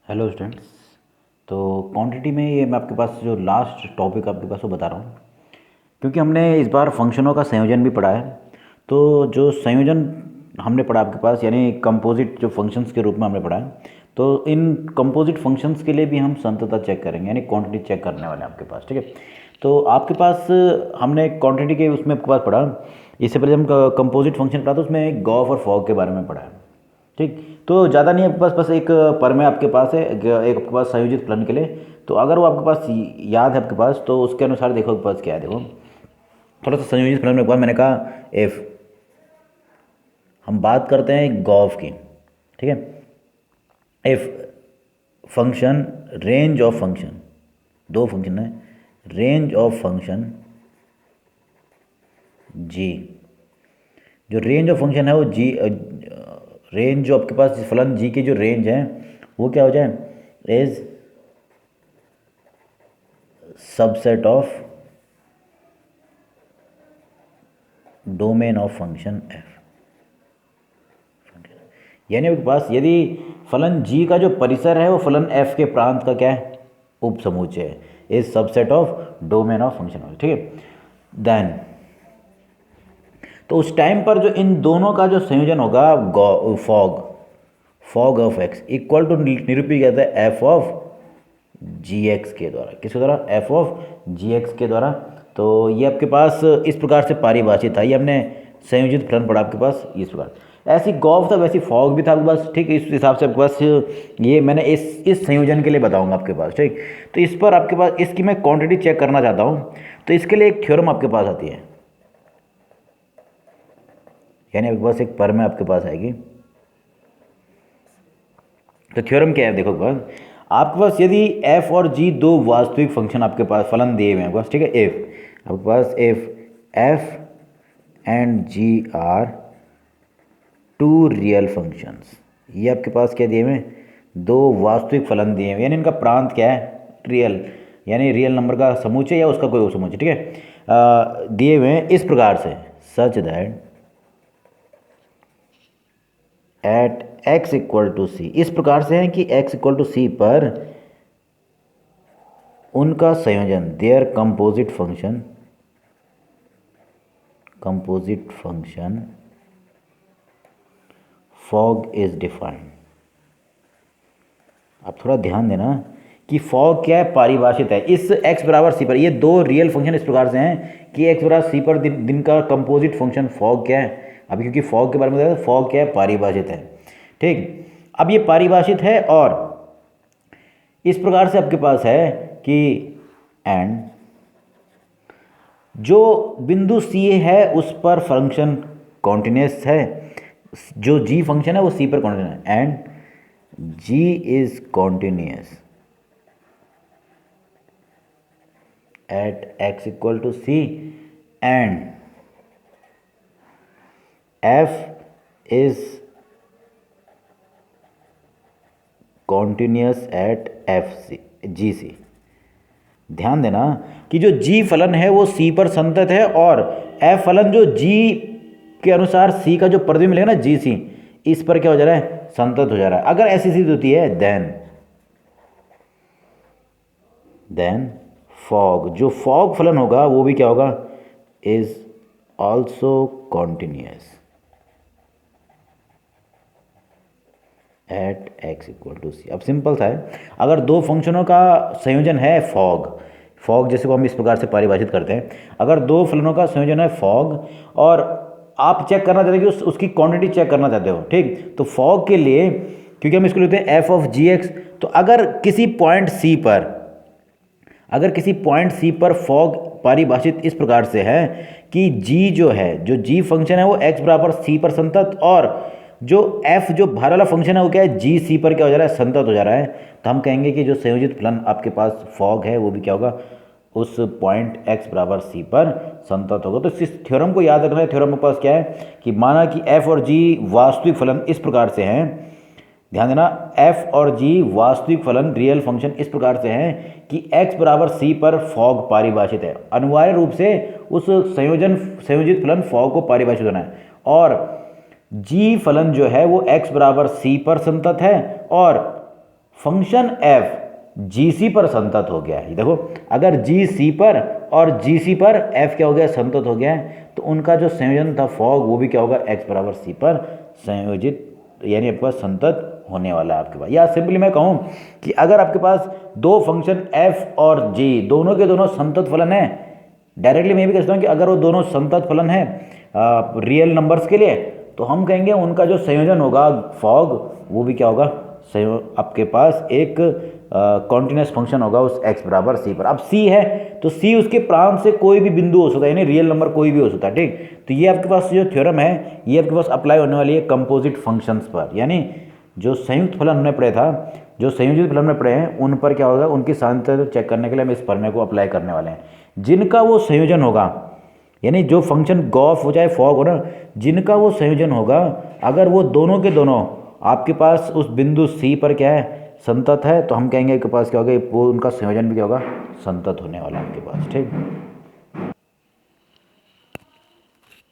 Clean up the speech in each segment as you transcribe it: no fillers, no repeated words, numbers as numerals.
Hello students. तो quantity में ये मैं आपके पास जो लास्ट टॉपिक आपके पास वो बता रहा हूँ, क्योंकि हमने इस बार फंक्शनों का संयोजन भी पढ़ा है। तो जो संयोजन हमने पढ़ा आपके पास, यानी कंपोजिट जो फंक्शंस के रूप में हमने पढ़ा है, तो इन कंपोजिट फंक्शंस के लिए भी हम संततता चेक करेंगे, यानी क्वांटिटी चेक करने वाले हैं आपके पास। ठीक है, तो आपके पास हमने क्वांटिटी के उसमें आपके पास पढ़ा। इससे पहले हम कंपोजिट फंक्शन पढ़ा, तो उसमें गॉफ और फॉग के बारे में पढ़ा है। ठीक, तो ज़्यादा नहीं आपके पास, बस एक परमेय आपके पास है, एक आपके पास संयोजित फलन के लिए। तो अगर वो आपके पास याद है आपके पास, तो उसके अनुसार देखो आपके पास क्या है। देखो थोड़ा सा संयोजित फलन में एक बार मैंने कहा एफ, हम बात करते हैं गॉफ की। ठीक है, F function, range of function, दो फंक्शन है, रेंज ऑफ फंक्शन जी, जो रेंज ऑफ फंक्शन है वो जी, रेंज जो आपके पास फलन जी की जो रेंज है वो क्या हो जाए, is subset of domain of function F. यानी आपके पास यदि फलन जी का जो परिसर है वो फलन एफ के प्रांत का क्या है, उप समुच्चय है, is subset of domain of function. ठीक है, देन तो उस टाइम पर जो इन दोनों का जो संयोजन होगा fog, fog of x equal to निरूपित जाता है एफ ऑफ जी एक्स के द्वारा। किसके द्वारा, एफ ऑफ जी एक्स के द्वारा। तो ये आपके पास इस प्रकार से पारिभाषित था, ये हमने संयोजित फलन पढ़ा आपके पास इस प्रकार। ऐसी गॉफ था, वैसी फॉग भी था आपके पास। ठीक, इस हिसाब से आपके पास ये मैंने इस संयोजन के लिए बताऊंगा आपके पास। ठीक, तो इस पर आपके पास इसकी मैं क्वांटिटी चेक करना चाहता हूँ, तो इसके लिए एक थ्योरम आपके पास आती है, यानी आपके पास एक परमेय आपके पास आएगी। तो थ्योरम क्या है, देखो आपके पास यदि f और g दो वास्तविक फंक्शन आपके पास फलन दिए हुए हैं आपके पास। ठीक है, f आपके पास f and g are two real functions, ये आपके पास क्या दिए हुए हैं, दो वास्तविक फलन दिए हुए, यानी इनका प्रांत क्या है, रियल, यानी रियल नंबर का समुच्चय या उसका कोई समुच्चय। ठीक है, दिए हुए हैं इस प्रकार से, such that at x equal to C, इस प्रकार से है कि x इक्वल टू सी पर उनका संयोजन, their composite function, composite function fog is defined. आप थोड़ा ध्यान देना कि फॉग क्या है, पारिभाषित है इस x बराबर सी पर। ये दो रियल फंक्शन इस प्रकार से हैं कि x बराबर सी पर दिन का कंपोजिट फंक्शन फॉग क्या है। अभी क्योंकि फॉग के बारे में बताया, फॉग क्या है, पारिभाषित है। ठीक, अब ये पारिभाषित है और इस प्रकार से आपके पास है कि एंड जो बिंदु सी है उस पर फंक्शन कॉन्टिन्यूस है, जो जी फंक्शन है वो सी पर कॉन्टिन्यूस है, and G is continuous at X equal to C and F is continuous at F C G C. ध्यान देना कि जो जी फलन है वो सी पर संतत है और एफ फलन जो जी के अनुसार सी का जो प्रतिबिंब मिलेगा ना, जी सी, इस पर क्या हो जा रहा है, संतत हो जा रहा है। अगर ऐसी स्थिति होती है देन फॉग, जो फॉग फलन होगा वो भी क्या होगा, is also continuous at X equal to C. अब सिंपल सा है, अगर दो फंक्शनों का संयोजन है फॉग, फॉग जैसे को हम इस प्रकार से परिभाषित करते हैं, अगर दो फलनों का संयोजन है फॉग और आप चेक करना चाहते हो कि उसकी क्वांटिटी चेक करना चाहते हो, ठीक, तो फॉग के लिए क्योंकि हम इसको लेते हैं एफ ऑफ जी एक्स, तो अगर किसी पॉइंट सी पर, अगर किसी पॉइंट सी पर फॉग परिभाषित इस प्रकार से है कि जी जो है, जो जी फंक्शन है वो एक्स बराबर सी पर संतत, और जो एफ जो बाहर वाला फंक्शन है वो क्या है, जी सी पर क्या हो जा रहा है, संतत हो जा रहा है, तो हम कहेंगे कि जो संयोजित फलन आपके पास फॉग है वो भी क्या होगा, उस पॉइंट एक्स बराबर सी पर संतत होगा। तो इस थ्योरम को याद रखना है। थ्योरम के पास क्या है कि माना कि एफ और जी वास्तविक फलन इस प्रकार से हैं, ध्यान देना, एफ और जी वास्तविक फलन रियल फंक्शन इस प्रकार से हैं कि x बराबर सी पर फॉग पारिभाषित है। अनिवार्य रूप से उस संयोजित फलन फॉग को पारिभाषित होना है, और जी फलन जो है वो x बराबर सी पर संतत है और फंक्शन एफ जीसी पर संतत हो गया है। देखो अगर जी सी पर और जी सी पर एफ क्या हो गया, संतत हो गया है, तो उनका जो संयोजन था फॉग वो भी क्या होगा, एक्स बराबर सी पर संयोजित, यानी आपके पास संतत होने वाला है आपके पास। या सिंपली मैं कहूँ कि अगर आपके पास दो फंक्शन एफ और जी दोनों के दोनों संतत फलन है, डायरेक्टली मैं भी कहता हूँ कि अगर वो दोनों संतत फलन है रियल नंबर्स के लिए, तो हम कहेंगे उनका जो संयोजन होगा फॉग वो भी क्या होगा, आपके पास एक कॉन्टिन्यूस फंक्शन होगा उस x बराबर सी पर। अब c है तो c उसके प्रांत से कोई भी बिंदु हो सकता है, यानी रियल नंबर कोई भी हो सकता है, ठीक। तो ये आपके पास जो थ्योरम है ये आपके पास अप्लाई होने वाली है कंपोजिट फंक्शंस पर, यानी जो संयुक्त फलन हमने पढ़े था, जो संयोजित फलन में पढ़े हैं उन पर क्या होगा, उनकी सांद्रता चेक करने के लिए हम इस प्रमेय को अप्लाई करने वाले हैं। जिनका वो संयोजन होगा, यानी जो फंक्शन गॉफ हो चाहे फॉग हो ना, जिनका वो संयोजन होगा, अगर वो दोनों के दोनों आपके पास उस बिंदु सी पर क्या है, संतत है, तो हम कहेंगे आपके पास क्या होगा, वो उनका संयोजन भी क्या होगा, संतत होने वाला है आपके पास, ठीक।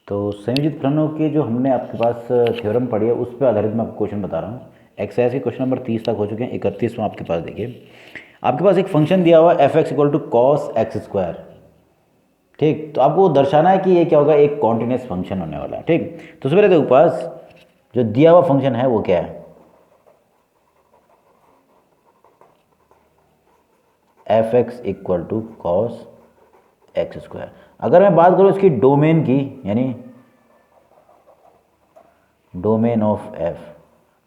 तो संयोजित फलनों के जो हमने आपके पास थ्योरम पढ़ी है उस पर आधारित मैं आपको क्वेश्चन बता रहा हूँ। एक्सरसाइज के क्वेश्चन नंबर 30 तक हो चुके हैं, 31वां आपके पास देखिए, आपके पास एक फंक्शन दिया हुआ f x equal to cos x square, ठीक। तो आपको दर्शाना है कि ये क्या होगा, एक कॉन्टिन्यूस फंक्शन होने वाला है, ठीक। तो सबसे पहले देखो पास जो दिया हुआ फंक्शन है वो क्या है, f x equal to cos x square. अगर मैं बात करूँ इसकी डोमेन की, यानी डोमेन ऑफ एफ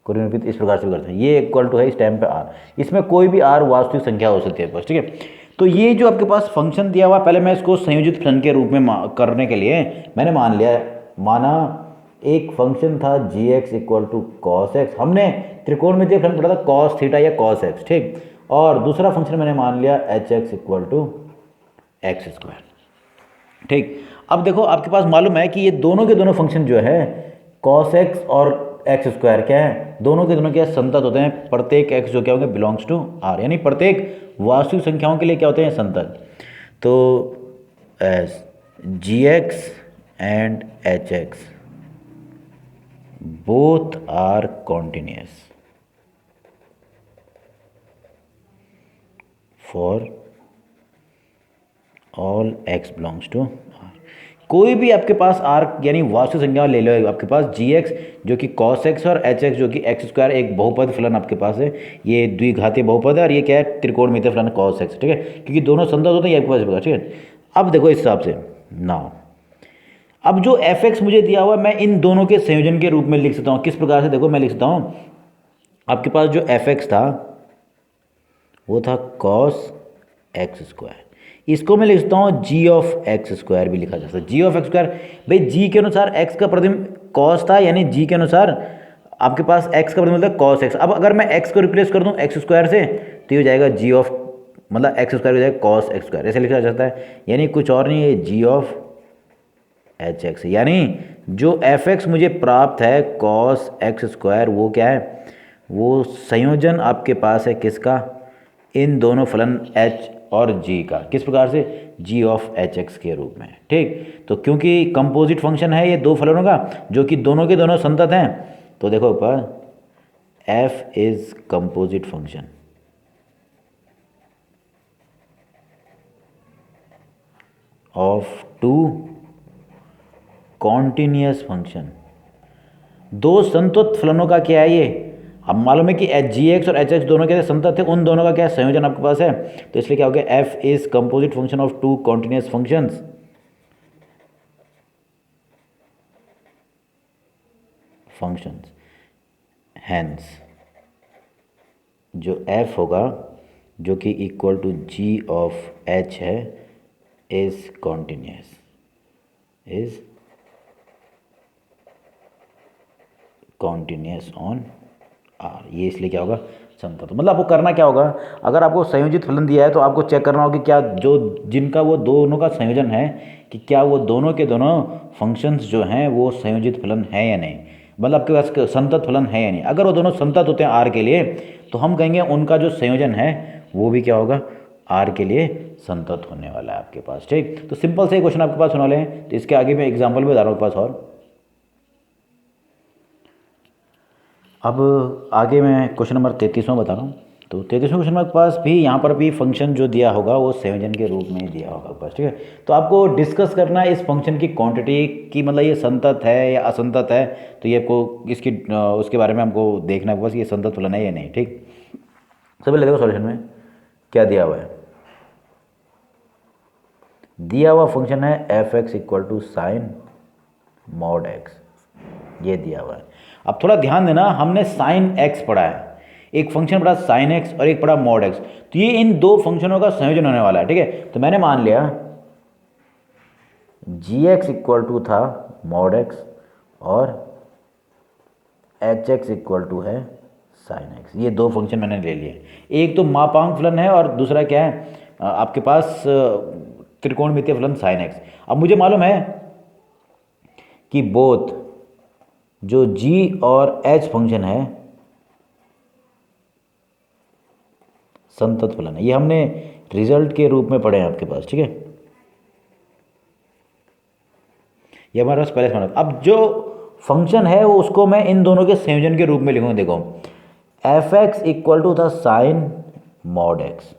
को निरूपित इस प्रकार से भी करते हैं, ये इक्वल टू है इस टाइम पे आर, इसमें कोई भी आर वास्तविक संख्या हो सकती है बस, ठीक है। तो ये जो आपके पास फंक्शन दिया हुआ, पहले मैं इसको संयोजित फलन के रूप में करने के लिए मैंने माना एक फंक्शन था G X equal to cos X, हमने त्रिकोणमितीय फलन पढ़ा था कॉस थीटा या कॉस एक्स, ठीक। और दूसरा फंक्शन मैंने मान लिया H X equal to X square, ठीक। अब देखो आपके पास मालूम है कि ये दोनों के दोनों फंक्शन जो है कॉस एक्स और एक्स स्क्वायर क्या है, दोनों के दोनों क्या संतत होते हैं, प्रत्येक एक्स जो क्या होंगे बिलोंग्स टू आर, यानी प्रत्येक वास्तविक संख्याओं के लिए क्या होते हैं, संतत। तो G X and H X both are continuous for all X belongs to R. कोई भी आपके पास आर यानी वास्तविक संख्या ले लो, आपके पास जी एक्स जो कि कॉस एक्स और एच एक्स जो कि एक्स स्क्वायर, एक बहुपद फलन आपके पास है, ये द्विघातीय बहुपद है, और ये क्या है, त्रिकोणमितीय फलन कॉस एक्स, ठीक है, क्योंकि दोनों संतत होते हैं, ये आपके पास, ठीक है। अब देखो इस हिसाब से नाउ, अब जो एफ एक्स मुझे दिया हुआ मैं इन दोनों के संयोजन के रूप में लिख सकता हूँ, किस प्रकार से, देखो मैं लिख सकता हूँ, आपके पास जो एफ एक्स था वो था कॉस एक्स स्क्वायर, इसको मैं लिखता हूँ जी ऑफ एक्स स्क्वायर भी लिखा जा सकता है। जी ऑफ एक्स स्क्वायर भाई जी के अनुसार एक्स का प्रतिबिंब कॉस था, यानी जी के अनुसार आपके पास एक्स का प्रतिबिंब था कॉस एक्स। अब अगर मैं एक्स को रिप्लेस कर दूँ एक्स स्क्वायर से तो ये हो जाएगा जी ऑफ, मतलब एक्स स्क्वायर हो जाएगा कॉस एक्स स्क्वायर, ऐसे लिखा जा सकता है, यानी कुछ और नहीं है, जी ऑफ एच एक्स, यानी जो एफ एक्स मुझे प्राप्त है कॉस एक्स स्क्वायर वो क्या है, वो संयोजन आपके पास है किसका, इन दोनों फलन एच और जी का, किस प्रकार से, जी ऑफ एच एक्स के रूप में, ठीक। तो क्योंकि कंपोजिट फंक्शन है ये दो फलनों का जो कि दोनों के दोनों संतत हैं, तो देखो ऊपर f is composite function of two continuous function, दो संतत फलनों का क्या है ये, अब मालूम है कि एच जी एक्स और एच एक्स दोनों के संतत थे, उन दोनों का क्या संयोजन आपके पास है, तो इसलिए क्या हो गया, F is composite function of two continuous functions hence जो एफ होगा जो कि equal to G of H है is continuous, is continuous on R, ये इसलिए क्या होगा, संतत। मतलब आपको करना क्या होगा, अगर आपको संयोजित फलन दिया है तो आपको चेक करना होगा कि क्या जो जिनका वो दोनों का संयोजन है कि क्या वो दोनों के दोनों फंक्शंस जो हैं वो संयोजित फलन है या नहीं, मतलब आपके पास संतत फलन है या नहीं। अगर वो दोनों संतत होते हैं आर के लिए तो हम कहेंगे उनका जो संयोजन है वो भी क्या होगा, आर के लिए संतत होने वाला है आपके पास, ठीक। तो सिंपल से क्वेश्चन आपके पास होने वाले हैं, तो इसके आगे मैं एग्जाम्पल भी बता रहा हूँ पास। और अब आगे मैं क्वेश्चन नंबर 33वां बता रहा हूँ। तो 33वें क्वेश्चन में आपके पास भी यहाँ पर भी फंक्शन जो दिया होगा वो संयोजन के रूप में दिया होगा आपके पास, ठीक है। तो आपको डिस्कस करना है इस फंक्शन की क्वांटिटी की, मतलब ये संतत है या असंतत है, तो ये आपको इसकी उसके बारे में हमको देखना है बस, ये संतत फलन है या नहीं, ठीक। सबसे पहले देखो सॉल्यूशन में क्या दिया हुआ है। दिया हुआ फंक्शन है f x equal to sine mod x, ये दिया हुआ है। अब थोड़ा ध्यान देना, हमने साइन एक्स पढ़ा है, एक फंक्शन पढ़ा साइन एक्स और एक पढ़ा मॉड एक्स, तो ये इन दो फंक्शनों का संयोजन होने वाला है, ठीक है। तो मैंने मान लिया जी एक्स इक्वल टू था मॉड एक्स और एच एक्स इक्वल टू है साइन एक्स, ये दो फंक्शन मैंने ले लिए। एक तो मापांक फलन है और दूसरा क्या है आपके पास त्रिकोणमितीय फलन साइन एक्स। अब मुझे मालूम है कि बोथ जो g और h फंक्शन है संतत फलन है, ये हमने रिजल्ट के रूप में पढ़े हैं आपके पास, ठीक है। ये हमारे पास पहले समझ। अब जो फंक्शन है वो उसको मैं इन दोनों के संयोजन के रूप में लिखूंगा। देखो एफ एक्स इक्वल टू था साइन मॉड एक्स।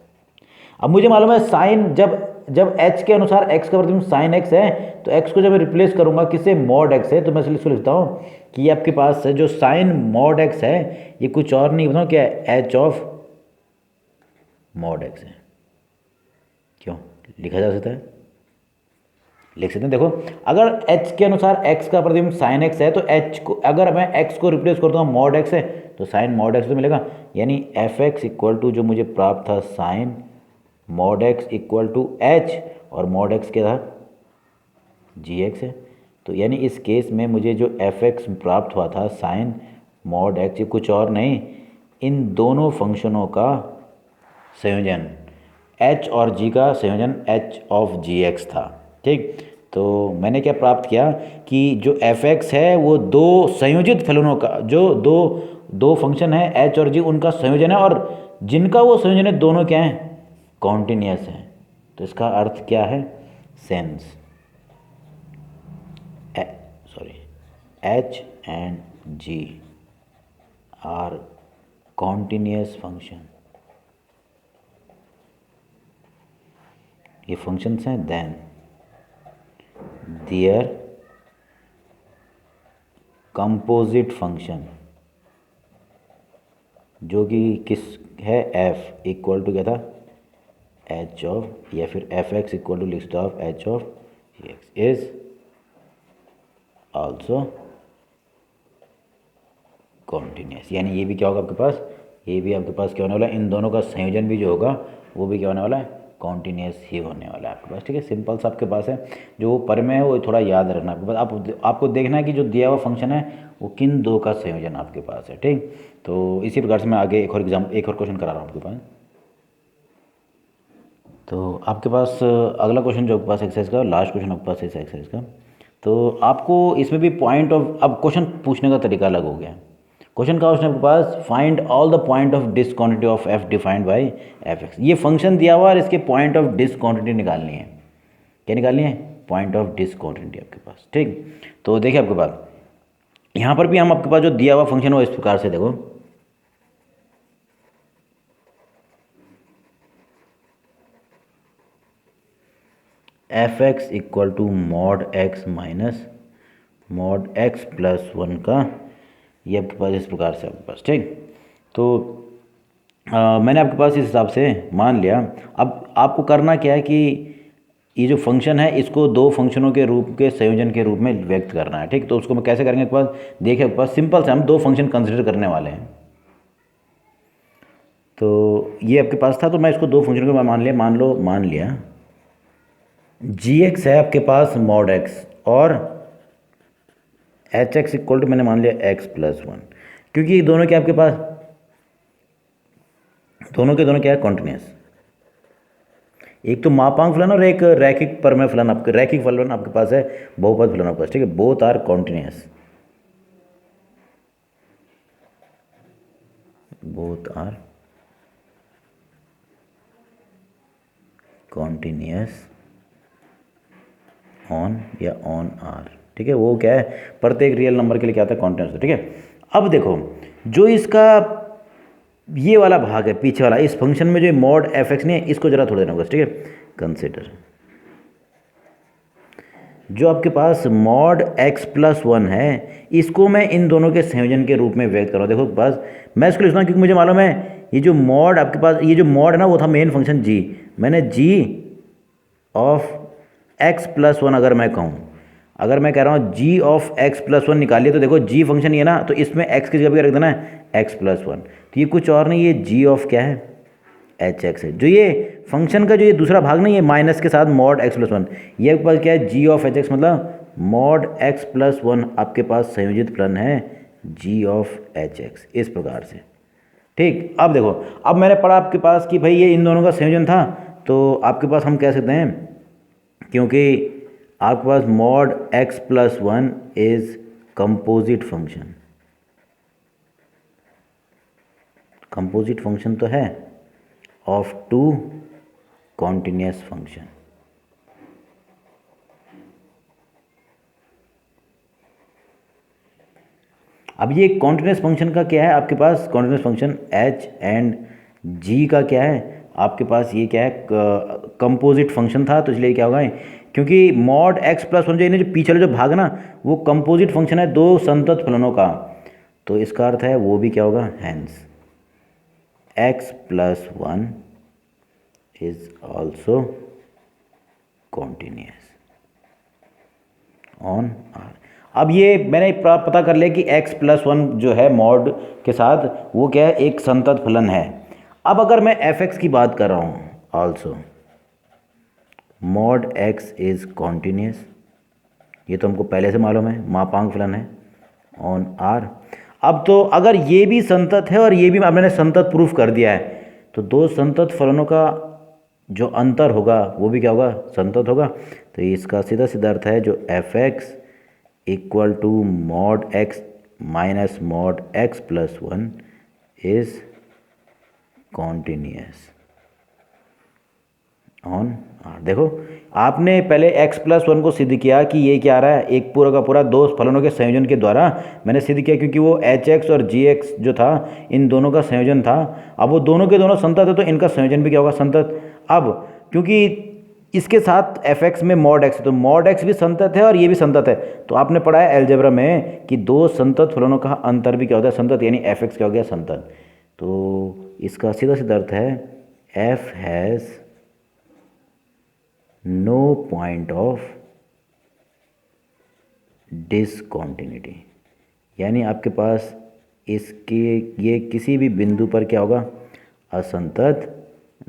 अब मुझे मालूम है साइन जब h के अनुसार x का प्रतिबिंब साइन x है, तो x को जब मैं रिप्लेस करूंगा किससे, मॉड x है, तो मैं इसको लिखता हूँ कि ये आपके पास जो साइन मॉड x है ये कुछ और नहीं बताऊँ क्या है, h ऑफ मॉड x है। क्यों लिखा जा सकता है, लिख सकते हैं। देखो अगर h के अनुसार x का प्रतिबिंब साइन x है, तो h को अगर मैं x को रिप्लेस करता हूँ मॉड x है, तो साइन मॉड x तो मिलेगा, यानी एफ एक्स इक्वल टू जो मुझे प्राप्त था sine mod x equal to h, और मॉड एक्स क्या था जी एक्स है। तो यानी इस केस में मुझे जो एफ एक्स प्राप्त हुआ था साइन मॉड एक्स, ये कुछ और नहीं, इन दोनों फंक्शनों का संयोजन एच और जी का संयोजन एच ऑफ जी एक्स था, ठीक। तो मैंने क्या प्राप्त किया कि जो एफ एक्स है वो दो संयोजित फलनों का, जो दो फंक्शन है एच और जी, उनका संयोजन है, और जिनका वो संयोजन है दोनों क्या हैं, कॉन्टिन्यूस है। तो इसका अर्थ क्या है, since h and g are continuous function, ये फंक्शंस हैं, देन देयर कंपोजिट फंक्शन जो कि किस है एफ इक्वल टू क्या था एच ऑफ, या फिर एफ एक्स इक्वल टू लिख सकते हो of h of g x is also continuous. यानी ये भी क्या होगा आपके पास, ये भी आपके पास क्या होने वाला है, इन दोनों का संयोजन भी जो होगा वो भी क्या होने वाला है, कॉन्टिन्यूस ही होने वाला है आपके पास, ठीक है। सिंपल सा आपके पास है, जो परिमेय है वो थोड़ा याद रखना आपके पास। आपको देखना है कि जो दिया हुआ फंक्शन है वो किन दो का संयोजन आपके पास है, ठीक। तो इसी प्रकार से मैं आगे एक और क्वेश्चन करा रहा हूँ आपके पास। तो आपके पास अगला क्वेश्चन जो आपके पास एक्सरसाइज का लास्ट क्वेश्चन आपके पास है एक्सरसाइज का। तो आपको इसमें भी पॉइंट ऑफ, अब क्वेश्चन पूछने का तरीका अलग हो गया। क्वेश्चन का ऑप्शन आपके पास find all the point of discontinuity of F defined by F X. ये फंक्शन दिया हुआ और इसके पॉइंट ऑफ डिसक्वांटिटी निकालनी है। क्या निकालनी है, पॉइंट ऑफ डिसक्वांटिटी आपके पास, ठीक। तो देखिए आपके पास यहाँ पर भी हम आपके पास जो दिया हुआ फंक्शन हो इस प्रकार से देखो, f x equal to mod x minus mod x plus one का, ये आपके पास इस प्रकार से आपके पास, ठीक। तो मैंने आपके पास इस हिसाब से मान लिया। अब आपको करना क्या है कि ये जो फंक्शन है इसको दो फंक्शनों के रूप के संयोजन के रूप में व्यक्त करना है, ठीक। तो उसको मैं कैसे करेंगे आपके पास, देखिए आपके पास सिंपल से हम दो फंक्शन कंसिडर करने वाले हैं। तो ये आपके पास था, तो मैं इसको दो फंक्शनों को मान लिया जी एक्स है आपके पास मॉड एक्स, और एच एक्स इक्वल टू मैंने मान लिया एक्स प्लस वन, क्योंकि ये दोनों क्या आपके पास, दोनों के दोनों क्या है, कॉन्टिन्यूस। एक तो मापांक फलन और एक रैखिक परमेय फलन, आपके रैखिक फलन आपके पास है, बहुपद फलन आपके पास, ठीक है। Both are continuous, both are continuous on या ऑन आर, ठीक है। वो क्या है, प्रत्येक रियल नंबर के लिए क्या आता है, कॉन्टिन्यूस, ठीक है। अब देखो जो इसका ये वाला भाग है पीछे वाला, इस फंक्शन में जो मॉड एफ एक्स नहीं है इसको जरा थोड़ा देना होगा, ठीक है। कंसिडर जो आपके पास मॉड एक्स प्लस वन है, इसको मैं इन दोनों के संयोजन के रूप में व्यक्त कर रहा हूँ। देखो बस मैं इसको लिखता हूँ क्योंकि मुझे मालूम है ये जो मॉड आपके पास, ये जो मॉड है ना वो था मेन फंक्शन जी, मैंने जी ऑफ एक्स प्लस वन अगर मैं कहूँ, अगर मैं कह रहा हूँ जी ऑफ एक्स प्लस वन निकालिए, तो देखो जी फंक्शन ये ना, तो इसमें एक्स की जगह पे रख देना है एक्स प्लस वन, तो ये कुछ और नहीं, ये जी ऑफ क्या है एच एक्स है। जो ये फंक्शन का जो ये दूसरा भाग नहीं है माइनस के साथ मॉड एक्स प्लस वन, ये आपके पास क्या है जी ऑफ एच एक्स, मतलब मॉड एक्स प्लस वन आपके पास संयोजित फलन है जी ऑफ एच एक्स, इस प्रकार से। ठीक, अब देखो, अब मैंने पढ़ा आपके पास कि भाई ये इन दोनों का संयोजन था, तो आपके पास हम कह सकते हैं, क्योंकि आपके पास mod x plus one is composite function, composite function तो है ऑफ टू कॉन्टिन्यूस फंक्शन। अब ये कॉन्टिन्यूस फंक्शन का क्या है आपके पास, कॉन्टिन्यूस फंक्शन एच एंड जी का क्या है आपके पास, ये क्या है कंपोजिट फंक्शन था, तो इसलिए क्या होगा, क्योंकि मॉड एक्स प्लस वन जो पीछे जो भाग ना वो कंपोजिट फंक्शन है दो संतत फलनों का, तो इसका अर्थ है वो भी क्या होगा, hence x plus one is also continuous on R. अब ये मैंने पता कर लिया कि x प्लस वन जो है मॉड के साथ वो क्या है, एक संतत फलन है। अब अगर मैं fx की बात कर रहा हूँ, also mod x is continuous, ये तो हमको पहले से मालूम है, मापांक फलन है ऑन r। अब तो अगर ये भी संतत है और ये भी मैंने संतत प्रूफ कर दिया है, तो दो संतत फलनों का जो अंतर होगा वो भी क्या होगा, संतत होगा। तो इसका सीधा सीधा अर्थ है जो fx equal to mod x minus mod x plus one is continuous on R. देखो आपने पहले x प्लस वन को सिद्ध किया कि ये क्या आ रहा है, एक पूरा का पूरा दो फलनों के संयोजन के द्वारा मैंने सिद्ध किया, क्योंकि वो एच एक्स और जी एक्स जो था इन दोनों का संयोजन था। अब वो दोनों के दोनों संतत है तो इनका संयोजन भी क्या होगा, संतत। अब क्योंकि इसके साथ एफ एक्स में मॉड एक्स, तो मॉड एक्स भी संतत है और ये भी संतत है, तो आपने पढ़ा है अलजेब्रा में कि दो संतत फलनों का अंतर भी क्या होता है, संतत, यानी एफ एक्स क्या हो गया, संतत। तो इसका सीधा सीधा अर्थ है f has no point of discontinuity, यानी आपके पास इसके ये किसी भी बिंदु पर क्या होगा, असंतत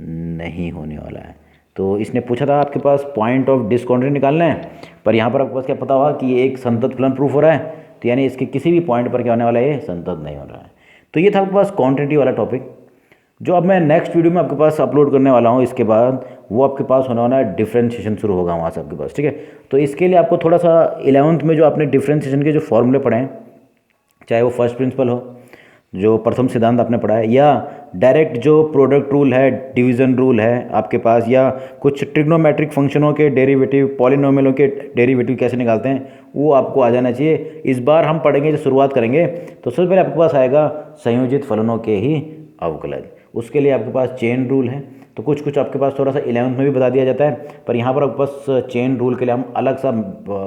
नहीं होने वाला है। तो इसने पूछा था आपके पास पॉइंट ऑफ डिसकॉन्टिन्यूटी निकालना है, पर यहाँ पर आपके पास क्या पता होगा कि ये एक संतत फलन प्रूफ हो रहा है, तो यानी इसके किसी भी पॉइंट पर क्या होने वाला है, ये संतत नहीं हो रहा है। तो ये था आपके पास क्वांटिटी वाला टॉपिक, जो अब मैं नेक्स्ट वीडियो में आपके पास अपलोड करने वाला हूँ। इसके बाद वो आपके पास होने वाला है डिफ्रेंशिएशन शुरू होगा वहाँ से आपके पास, ठीक है। तो इसके लिए आपको थोड़ा सा 11th में जो आपने डिफ्रेंशिएशन के जो फॉर्मूले पढ़े हैं, चाहे वो फर्स्ट प्रिंसिपल हो, जो प्रथम सिद्धांत आपने पढ़ा है, या डायरेक्ट जो प्रोडक्ट रूल है, डिवीज़न रूल है आपके पास, या कुछ ट्रिग्नोमेट्रिक फंक्शनों के डेरिवेटिव, पॉलिनोमियलों के डेरिवेटिव कैसे निकालते हैं, वो आपको आ जाना चाहिए। इस बार हम पढ़ेंगे, जो शुरुआत करेंगे तो सबसे पहले आपके पास आएगा संयोजित फलनों के ही अवकलज। उसके लिए आपके पास चेन रूल है, तो कुछ कुछ आपके पास थोड़ा सा 11th में भी बता दिया जाता है, पर यहाँ पर आपके पास चेन रूल के लिए हम अलग सा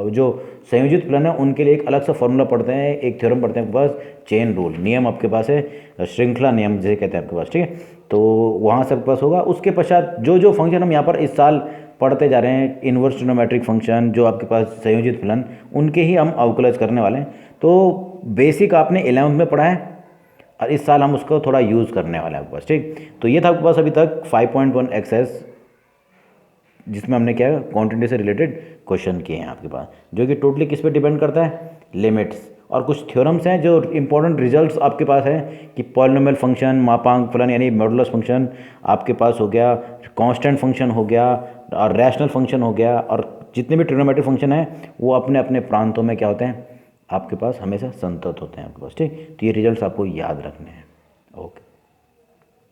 जो संयोजित फलन है उनके लिए एक अलग सा फॉर्मूला पढ़ते हैं, एक थ्योरम पढ़ते हैं आपके पास, चेन रूल, नियम आपके पास है, श्रृंखला नियम जिसे कहते हैं आपके पास, ठीक है। तो वहाँ से आपके पास होगा। उसके पश्चात जो जो फंक्शन हम यहाँ पर इस साल पढ़ते जा रहे हैं, इन्वर्स ट्रिग्नोमेट्रिक फंक्शन, जो आपके पास संयोजित फलन, उनके ही हम अवकलज करने वाले हैं। तो बेसिक आपने 11th में पढ़ा है और इस साल हम उसको थोड़ा यूज़ करने वाले हैं आपके पास, ठीक। तो ये था आपके पास अभी तक 5.1 एक्सेस, जिसमें हमने क्या क्वांटिटी से रिलेटेड क्वेश्चन किए हैं आपके पास, जो कि टोटली किस पे डिपेंड करता है, लिमिट्स, और कुछ थ्योरम्स हैं जो इंपॉर्टेंट रिजल्ट्स आपके पास हैं कि पॉलिनोमियल फंक्शन, मापांक फलन यानी मॉडुलस फंक्शन आपके पास हो गया, कांस्टेंट फंक्शन हो गया, और रैशनल फंक्शन हो गया, और जितने भी ट्रिग्नोमेट्रिक फंक्शन हैं वो अपने अपने प्रांतों में क्या होते हैं आपके पास, हमेशा संतत होते हैं आपके पास, ठीक। तो ये रिजल्ट्स आपको याद रखने हैं। ओके।